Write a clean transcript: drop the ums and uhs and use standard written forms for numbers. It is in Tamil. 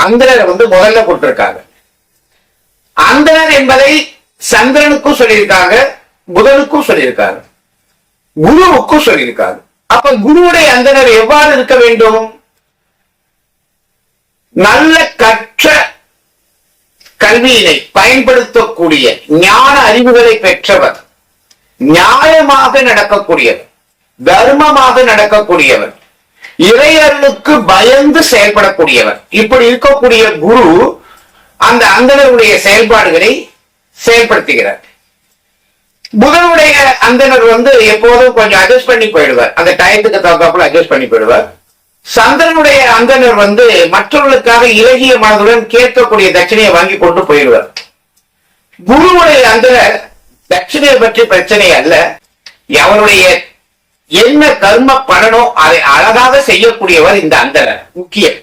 அந்தனர் முதல்ல போட்டிருக்காங்க. அந்தனர் என்பதை சந்திரனுக்கும் சொல்லியிருக்காங்க, புதனுக்கும் சொல்லியிருக்காங்க, குருவுக்கும் சொல்லியிருக்காங்க. அப்ப குருவுடைய அந்தனர் எவ்வாறு இருக்க வேண்டும்? நல்ல கற்ற கல்வியினை பயன்படுத்தக்கூடிய ஞான அறிவுகளை பெற்றவர், நியாயமாக நடக்கக்கூடியவர், தர்மமாக நடக்கக்கூடியவர், இறையர்களுக்கு பயந்து செயல்படக்கூடியவர். இப்படி இருக்கக்கூடிய குரு அந்த அந்தனருடைய செயல்பாடுகளை செயல்படுத்துகிறார். புதனுடைய அந்தனர் எப்போதும் கொஞ்சம் அட்ஜஸ்ட் பண்ணி போயிடுவார், அந்த டயத்துக்கு தகுந்தாப்புல அட்ஜஸ்ட் பண்ணி போயிடுவார். சந்திரனுடைய அந்தனர் மற்றவர்களுக்காக இலகிய மனதுடன் கேட்கக்கூடிய தட்சணையை வாங்கி கொண்டு போயிடுவார். குருவுடைய அந்தனர் தட்சணையை பற்றி பிரச்சனை அல்ல, அவருடைய என்ன கர்ம பலனோ அதை அழகாக செய்யக்கூடியவர் இந்த அந்தனர் முக்கியம்.